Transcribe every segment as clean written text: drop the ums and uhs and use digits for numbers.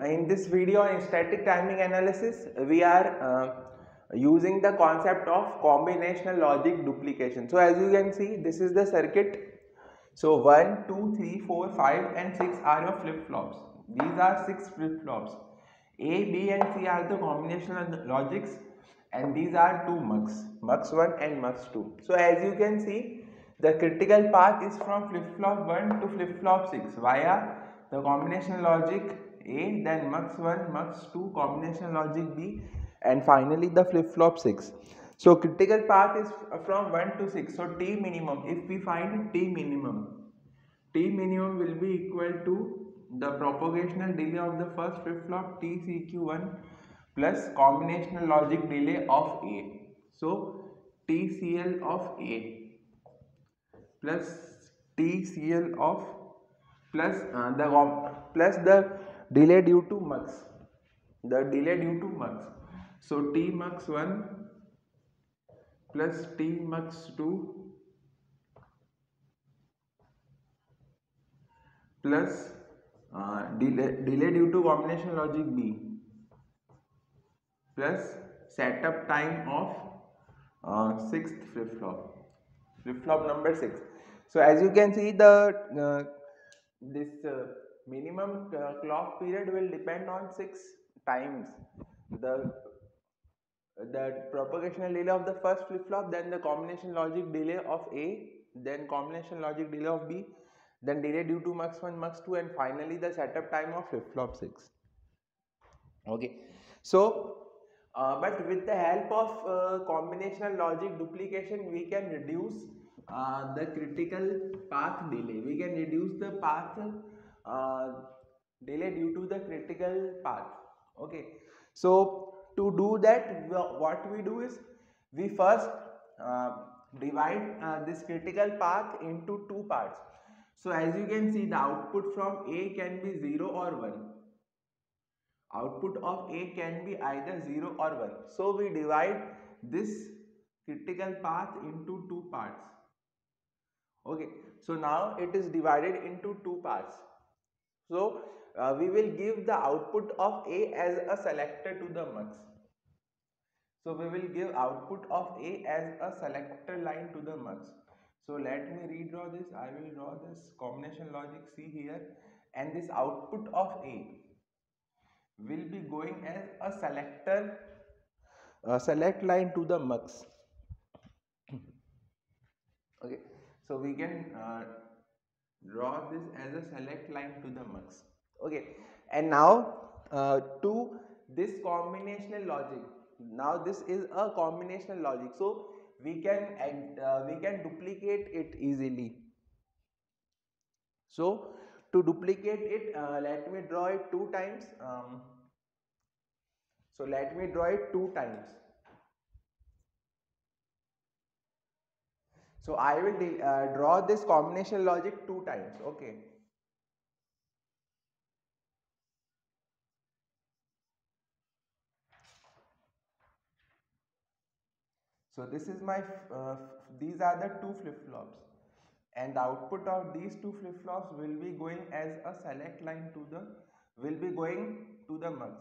in this video in static timing analysis, we are using the concept of combinational logic duplication. So as you can see, this is the circuit. So 1, 2, 3, 4, 5 and 6 are your flip-flops. These are 6 flip-flops. A, B and C are the combinational logics, and these are two mux, mux 1 and mux 2. So as you can see, the critical path is from flip-flop 1 to flip-flop 6 via the combinational logic A, then mux 1, mux 2, combinational logic B, and finally the flip-flop 6. So critical path is from 1 to 6. So T minimum, if we find T minimum will be equal to the propagational delay of the first flip-flop TCQ1 plus combinational logic delay of A. So TCL of A plus TCL of plus the delay due to mux. The delay due to mux. So T mux 1 plus T mux 2 plus delay due to combination logic B plus setup time of sixth flip flop number 6. So as you can see, the this minimum clock period will depend on 6 times the propagational delay of the first flip flop, then the combination logic delay of A, then combination logic delay of B, then delay due to mux 1, mux 2, and finally the setup time of flip flop 6. Okay, so but with the help of combinational logic duplication, we can reduce the critical path delay. We can reduce the path uh, delay due to the critical path. Okay, so to do that, what we do is we first uh, divide this critical path into two parts. So as you can see, the output from A can be 0 or 1. Output of A can be either 0 or 1. So we divide this critical path into two parts. Okay, so now it is divided into two parts. So we will give the output of A as a selector to the mux. So we will give output of A as a selector line to the mux. So let me redraw this. I will draw this combination logic C here, and this output of A will be going as a selector select line to the mux. Okay, so we can draw this as a select line to the mux. Okay, and now to this combinational logic, now this is a combinational logic, so we can duplicate it easily. So to duplicate it, let me draw it two times. So let me draw it two times. So I will draw this combination logic two times. Okay. So this is my these are the two flip flops, and the output of these two flip flops will be going as a select line to the will be going to the mux,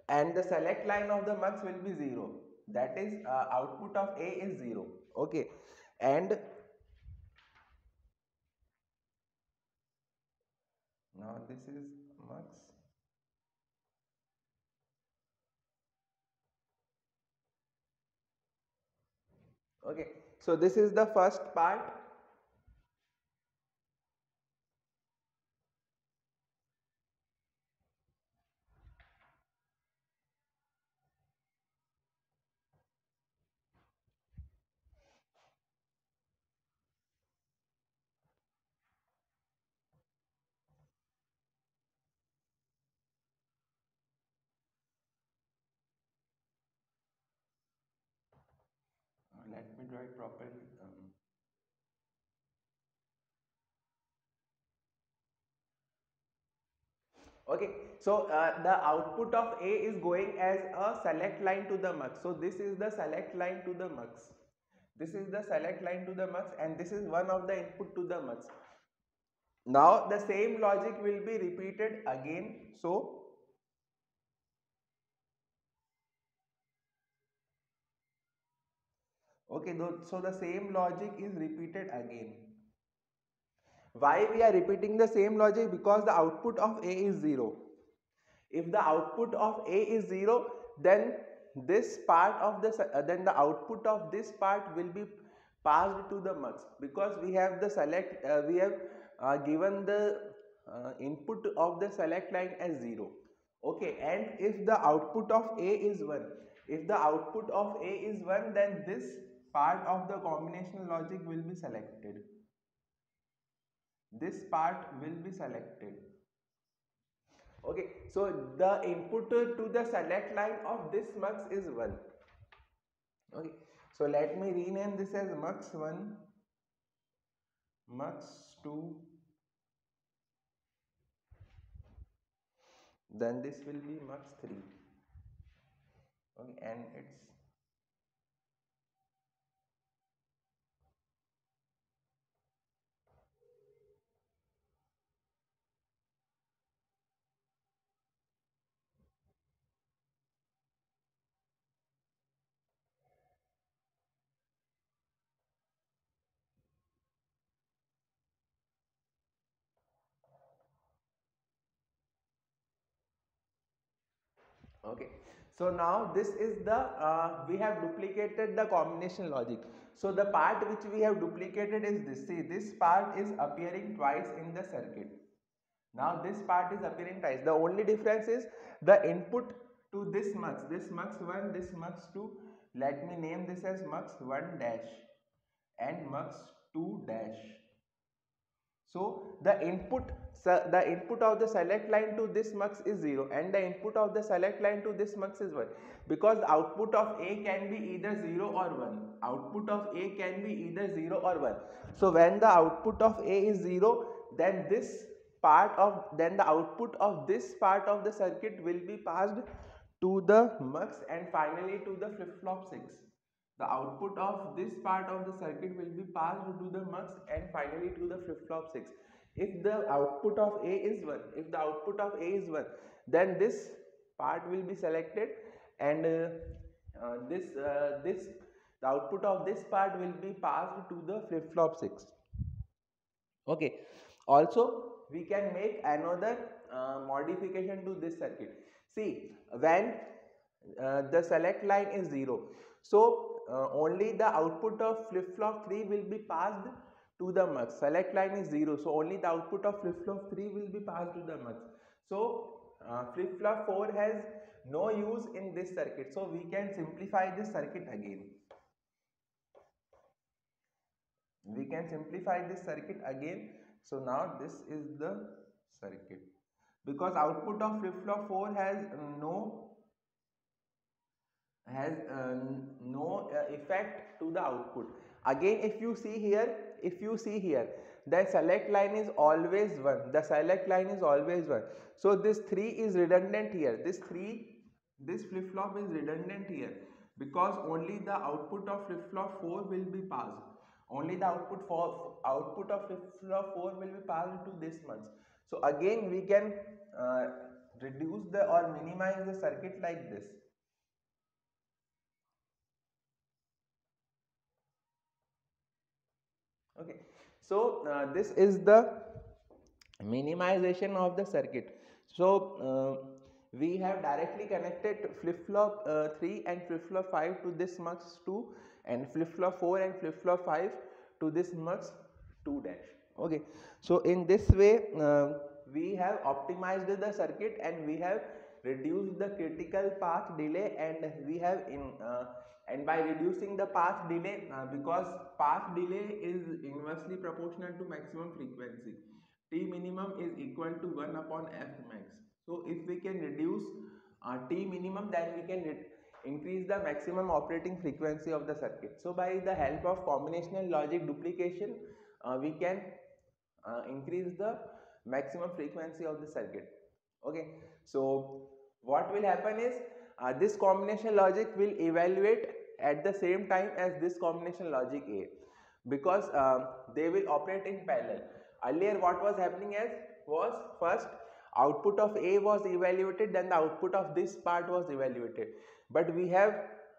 and the select line of the mux will be 0. That is output of A is 0. Okay, and now this is mux. Okay, so this is the first part. Let me draw it properly. Okay, so the output of A is going as a select line to the mux. So this is the select line to the mux. This is the select line to the mux, and this is one of the input to the mux. Now the same logic will be repeated again. So okay, so the same logic is repeated again. Why we are repeating the same logic? Because the output of A is 0. If the output of A is 0, then this part of then the output of this part will be passed to the mux, because we have the we have given the input of the select line as 0. Okay, and if the output of A is 1, if the output of A is 1, then this part of the combinational logic will be selected. This part will be selected. Okay, so the input to the select line of this mux is 1. Okay, so let me rename this as mux 1, mux 2, then this will be mux 3. Okay, and it's okay. So now this is the we have duplicated the combination logic. So the part which we have duplicated is this. See, this part is appearing twice in the circuit. Now this part is appearing twice. The only difference is the input to this mux 1, this mux 2. Let me name this as mux 1 dash and mux 2 dash. So the input of the select line to this mux is 0 and the input of the select line to this mux is 1, because the output of A can be either 0 or 1. Output of A can be either 0 or 1. So when the output of A is 0, then the output of this part of the circuit will be passed to the mux and finally to the flip flop 6. The output of this part of the circuit will be passed to the mux and finally to the flip flop 6. If the output of A is 1, if the output of A is 1, then this part will be selected and the output of this part will be passed to the flip flop 6. Okay. Also, we can make another modification to this circuit. See, when the select line is 0, so only the output of flip flop 3 will be passed to the mux. Select line is 0, so only the output of flip flop 3 will be passed to the mux. So flip flop 4 has no use in this circuit, so we can simplify this circuit again. We can simplify this circuit again. So now this is the circuit, because output of flip flop 4 has no effect to the output. Again, if you see here, the select line is always 1. The select line is always 1. So this 3 is redundant here. This flip flop is redundant here, because only the output of flip flop 4 will be passed. Only the output of flip flop 4 will be passed to this much. So again we can reduce the or minimize the circuit like this. Okay, so this is the minimization of the circuit. So we have directly connected flip flop 3 and flip flop 5 to this mux 2 and flip flop 4 and flip flop 5 to this mux 2 dash. Okay, so in this way we have optimized the circuit and we have reduced the critical path delay, and we have and by reducing the path delay, because path delay is inversely proportional to maximum frequency, T minimum is equal to 1 upon F max. So if we can reduce T minimum, then we can increase the maximum operating frequency of the circuit. So by the help of combinational logic duplication, we can increase the maximum frequency of the circuit. Okay, so what will happen is this combination logic will evaluate at the same time as this combination logic A, because they will operate in parallel. Earlier what was happening as was first output of A was evaluated, then the output of this part was evaluated, but we have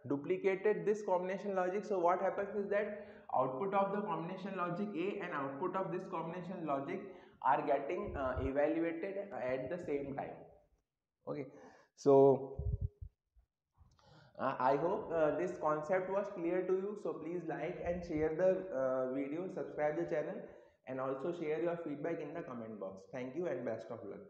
duplicated this combination logic. So what happens is that output of the combination logic A and output of this combination logic are getting evaluated at the same time. Okay, so I hope this concept was clear to you. So please like and share the video, subscribe the channel, and also share your feedback in the comment box. Thank you and best of luck.